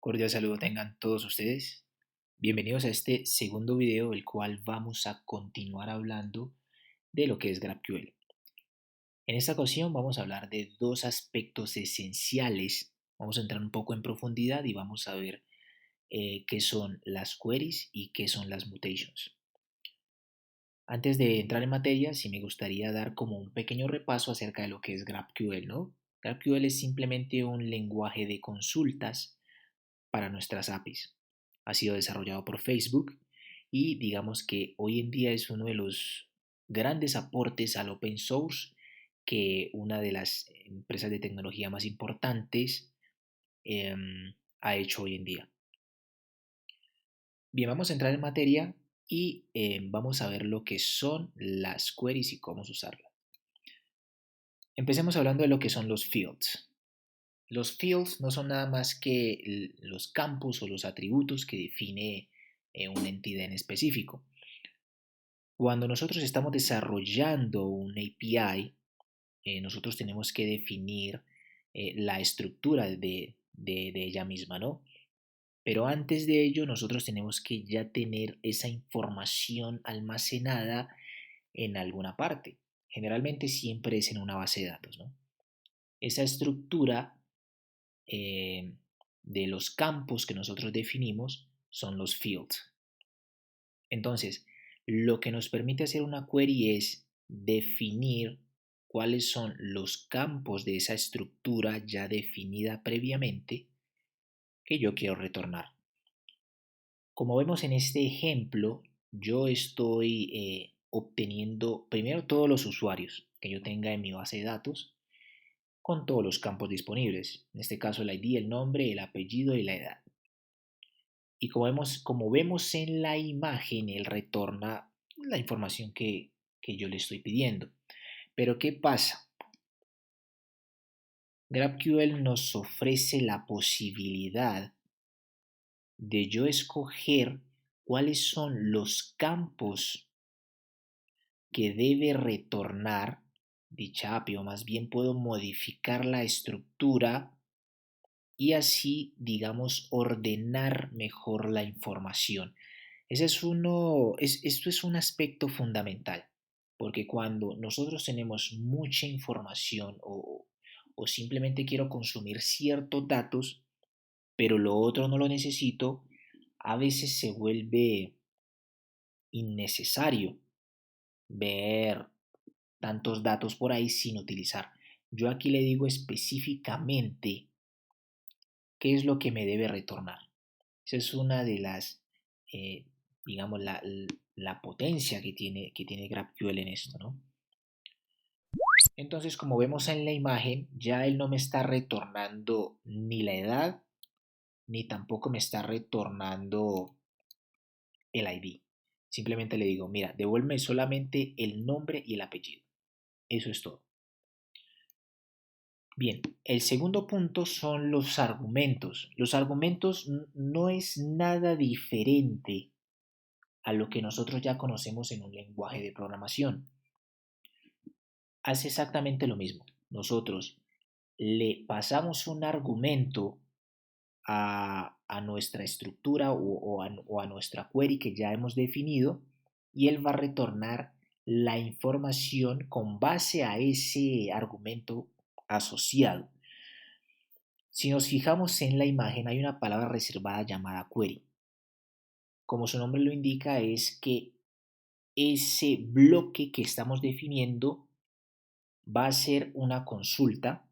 Cordial saludo tengan todos ustedes. Bienvenidos a este segundo video, el cual vamos a continuar hablando de lo que es GraphQL. En esta ocasión vamos a hablar de dos aspectos esenciales. Vamos a entrar un poco en profundidad y vamos a ver qué son las queries y qué son las mutations. Antes de entrar en materia, sí me gustaría dar como un pequeño repaso acerca de lo que es GraphQL, ¿no? GraphQL es simplemente un lenguaje de consultas para nuestras APIs. Ha sido desarrollado por Facebook y digamos que hoy en día es uno de los grandes aportes al open source que una de las empresas de tecnología más importantes eh, ha hecho hoy en día. Bien, vamos a entrar en materia y vamos a ver lo que son las queries y cómo usarlas. Empecemos hablando de lo que son los fields. Los fields no son nada más que los campos o los atributos que define una entidad en específico. Cuando nosotros estamos desarrollando un API, nosotros tenemos que definir la estructura de ella misma, ¿no? Pero antes de ello, nosotros tenemos que ya tener esa información almacenada en alguna parte. Generalmente siempre es en una base de datos, ¿no? Esa estructura eh, de los campos que nosotros definimos son los fields. Entonces, lo que nos permite hacer una query es definir cuáles son los campos de esa estructura ya definida previamente que yo quiero retornar. Como vemos en este ejemplo, yo estoy obteniendo primero todos los usuarios que yo tenga en mi base de datos con todos los campos disponibles, en este caso el ID, el nombre, el apellido y la edad. Y como vemos en la imagen, él retorna la información que yo le estoy pidiendo. Pero ¿qué pasa? GraphQL nos ofrece la posibilidad de yo escoger cuáles son los campos que debe retornar dicha API, o más bien puedo modificar la estructura y así, digamos, ordenar mejor la información. Esto es un aspecto fundamental, porque cuando nosotros tenemos mucha información o simplemente quiero consumir ciertos datos, pero lo otro no lo necesito, a veces se vuelve innecesario ver tantos datos por ahí sin utilizar. Yo aquí le digo específicamente qué es lo que me debe retornar. Esa es una de las, eh, digamos, la potencia que tiene GraphQL en esto, ¿no? Entonces, como vemos en la imagen, ya él no me está retornando ni la edad, ni tampoco me está retornando el ID. Simplemente le digo, mira, devuélveme solamente el nombre y el apellido. Eso es todo. Bien, el segundo punto son los argumentos. Los argumentos no es nada diferente a lo que nosotros ya conocemos en un lenguaje de programación. Hace exactamente lo mismo. Nosotros le pasamos un argumento a nuestra estructura o a nuestra query que ya hemos definido y él va a retornar la información con base a ese argumento asociado. Si nos fijamos en la imagen, hay una palabra reservada llamada query. Como su nombre lo indica, es que ese bloque que estamos definiendo va a ser una consulta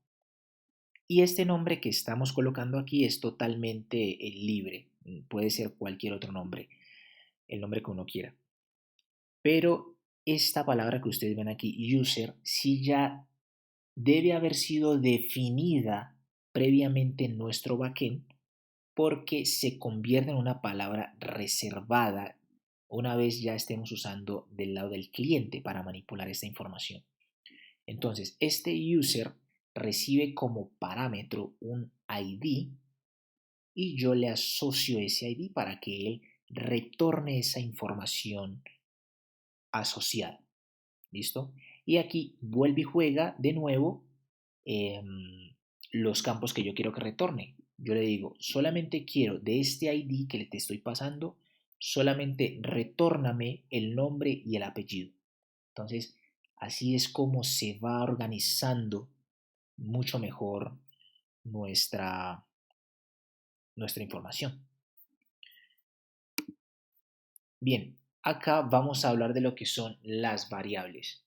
y este nombre que estamos colocando aquí es totalmente libre. Puede ser cualquier otro nombre, el nombre que uno quiera. Pero esta palabra que ustedes ven aquí, user, sí ya debe haber sido definida previamente en nuestro backend porque se convierte en una palabra reservada una vez ya estemos usando del lado del cliente para manipular esta información. Entonces, este user recibe como parámetro un ID y yo le asocio ese ID para que él retorne esa información asociada. ¿Listo? Y aquí vuelve y juega de nuevo eh, los campos que yo quiero que retorne. yo le digo, solamente quiero de este ID que te estoy pasando, solamente retórname el nombre y el apellido. Entonces, así es como se va organizando mucho mejor nuestra, nuestra información. Bien, acá vamos a hablar de lo que son las variables.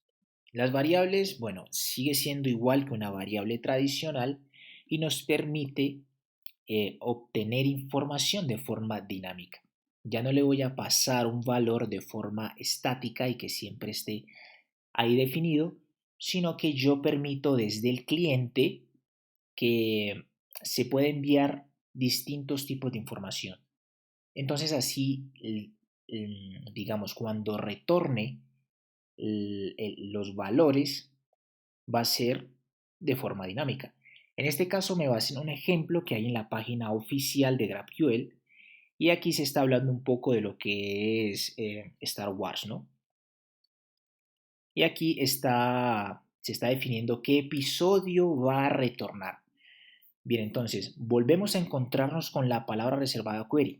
Las variables, bueno, sigue siendo igual que una variable tradicional y nos permite obtener información de forma dinámica. Ya no le voy a pasar un valor de forma estática y que siempre esté ahí definido, sino que yo permito desde el cliente que se puede enviar distintos tipos de información. Entonces así, digamos, cuando retorne los valores, va a ser de forma dinámica. En este caso me baso en un ejemplo que hay en la página oficial de GraphQL y aquí se está hablando un poco de lo que es Star Wars, ¿no? Y aquí se está definiendo qué episodio va a retornar. Bien, entonces volvemos a encontrarnos con la palabra reservada query.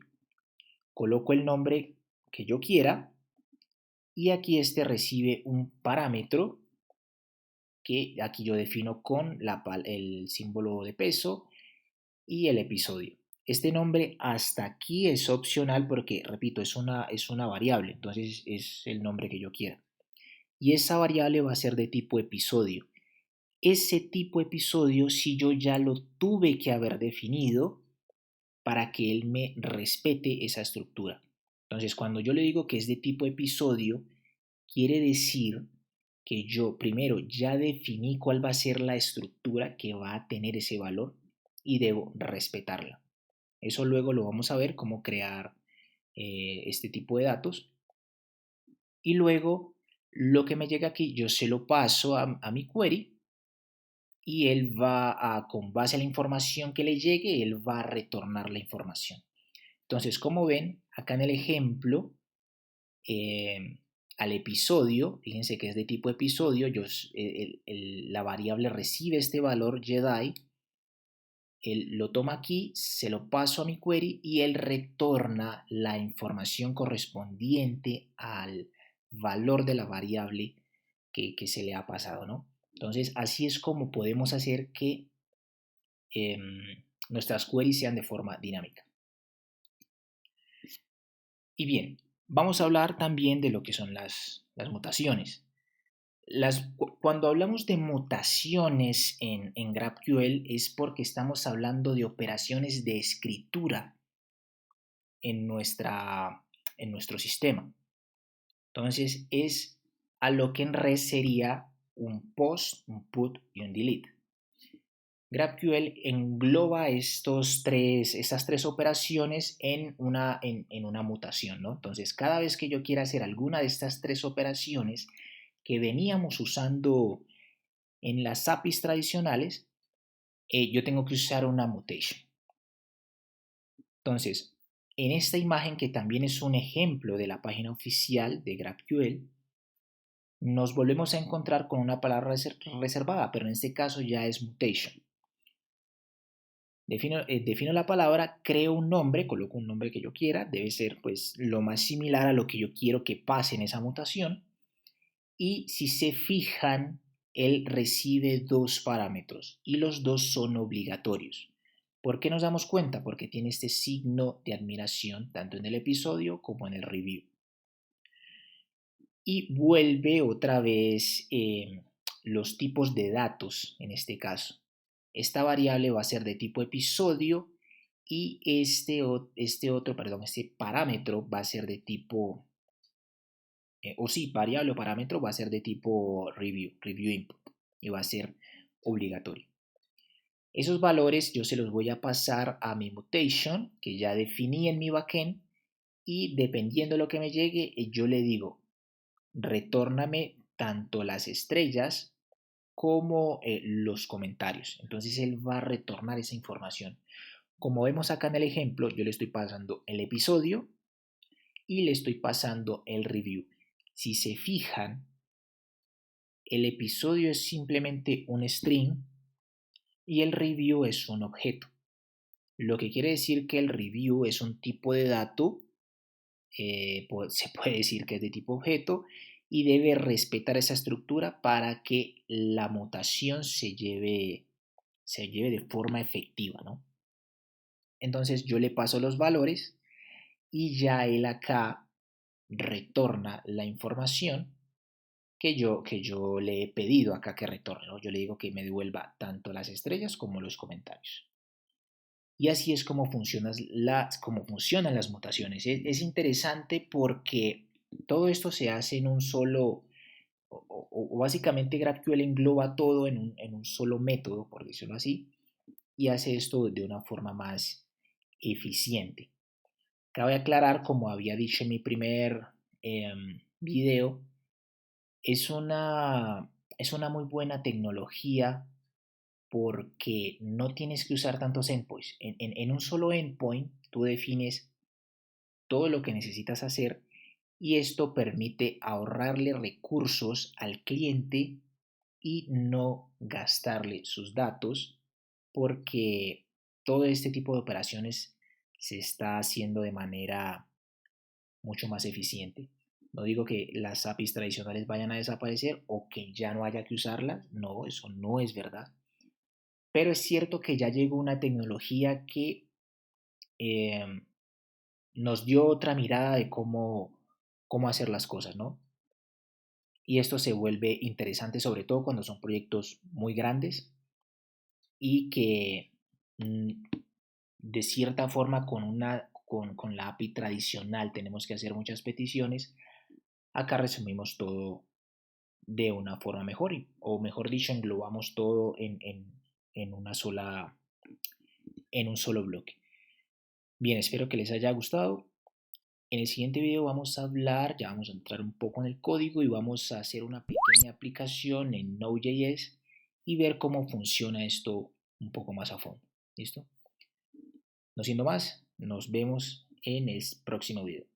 Coloco el nombre que yo quiera y aquí este recibe un parámetro que aquí yo defino con el símbolo de peso y el episodio. Este nombre hasta aquí es opcional porque, repito, es una variable, entonces es el nombre que yo quiera. Y esa variable va a ser de tipo episodio. Ese tipo episodio si yo ya lo tuve que haber definido para que él me respete esa estructura. Entonces, cuando yo le digo que es de tipo episodio, quiere decir que yo primero ya definí cuál va a ser la estructura que va a tener ese valor y debo respetarla. Eso luego lo vamos a ver cómo crear este tipo de datos. Y luego lo que me llega aquí yo se lo paso a mi query y él va a, con base a la información que le llegue, él va a retornar la información. Entonces, como ven, acá en el ejemplo, al episodio, fíjense que es de tipo episodio, la variable recibe este valor Jedi, él lo toma aquí, se lo paso a mi query y él retorna la información correspondiente al valor de la variable que se le ha pasado, ¿no? Entonces, así es como podemos hacer que nuestras queries sean de forma dinámica. Y bien, vamos a hablar también de lo que son las mutaciones. Cuando hablamos de mutaciones en GraphQL es porque estamos hablando de operaciones de escritura en, en nuestro sistema. Entonces es a lo que en res sería un post, un put y un delete. GraphQL engloba estas tres operaciones en una mutación, ¿no? Entonces, cada vez que yo quiera hacer alguna de estas tres operaciones que veníamos usando en las APIs tradicionales, yo tengo que usar una mutation. Entonces, en esta imagen, que también es un ejemplo de la página oficial de GraphQL, nos volvemos a encontrar con una palabra reservada, pero en este caso ya es mutation. Defino la palabra, creo un nombre, coloco un nombre que yo quiera, debe ser pues lo más similar a lo que yo quiero que pase en esa mutación. Y si se fijan, él recibe dos parámetros y los dos son obligatorios. ¿Por qué nos damos cuenta? Porque tiene este signo de admiración tanto en el episodio como en el review. Y vuelve otra vez los tipos de datos en este caso. Esta variable va a ser de tipo episodio y este parámetro va a ser de tipo, variable o parámetro va a ser de tipo review input y va a ser obligatorio. Esos valores yo se los voy a pasar a mi mutation que ya definí en mi backend y dependiendo de lo que me llegue, yo le digo, retórname tanto las estrellas como los comentarios. Entonces él va a retornar esa información. Como vemos acá en el ejemplo, yo le estoy pasando el episodio y le estoy pasando el review. Si se fijan, el episodio es simplemente un string y el review es un objeto. lo que quiere decir que el review es un tipo de dato, se puede decir que es de tipo objeto, y debe respetar esa estructura para que la mutación se lleve de forma efectiva, ¿no? Entonces yo le paso los valores y ya él acá retorna la información que yo le he pedido acá que retorne, ¿no? Yo le digo que me devuelva tanto las estrellas como los comentarios. Y así es como, como funcionan las mutaciones. Es interesante porque todo esto se hace en un solo, o básicamente GraphQL engloba todo en un solo método, por decirlo así, y hace esto de una forma más eficiente. Cabe aclarar, como había dicho en mi primer video, es es una muy buena tecnología porque no tienes que usar tantos endpoints. En un solo endpoint tú defines todo lo que necesitas hacer y esto permite ahorrarle recursos al cliente y no gastarle sus datos porque todo este tipo de operaciones se está haciendo de manera mucho más eficiente. No digo que las APIs tradicionales vayan a desaparecer o que ya no haya que usarlas, no, eso no es verdad. Pero es cierto que ya llegó una tecnología que eh, nos dio otra mirada de cómo hacer las cosas, ¿no? Y esto se vuelve interesante sobre todo cuando son proyectos muy grandes y que mm, de cierta forma con la API tradicional tenemos que hacer muchas peticiones. Acá resumimos todo de una forma mejor, o mejor dicho, englobamos todo en una en un solo bloque. Bien, espero que les haya gustado. En el siguiente video vamos a hablar, ya vamos a entrar un poco en el código y vamos a hacer una pequeña aplicación en Node.js y ver cómo funciona esto un poco más a fondo. ¿Listo? No siendo más, nos vemos en el próximo video.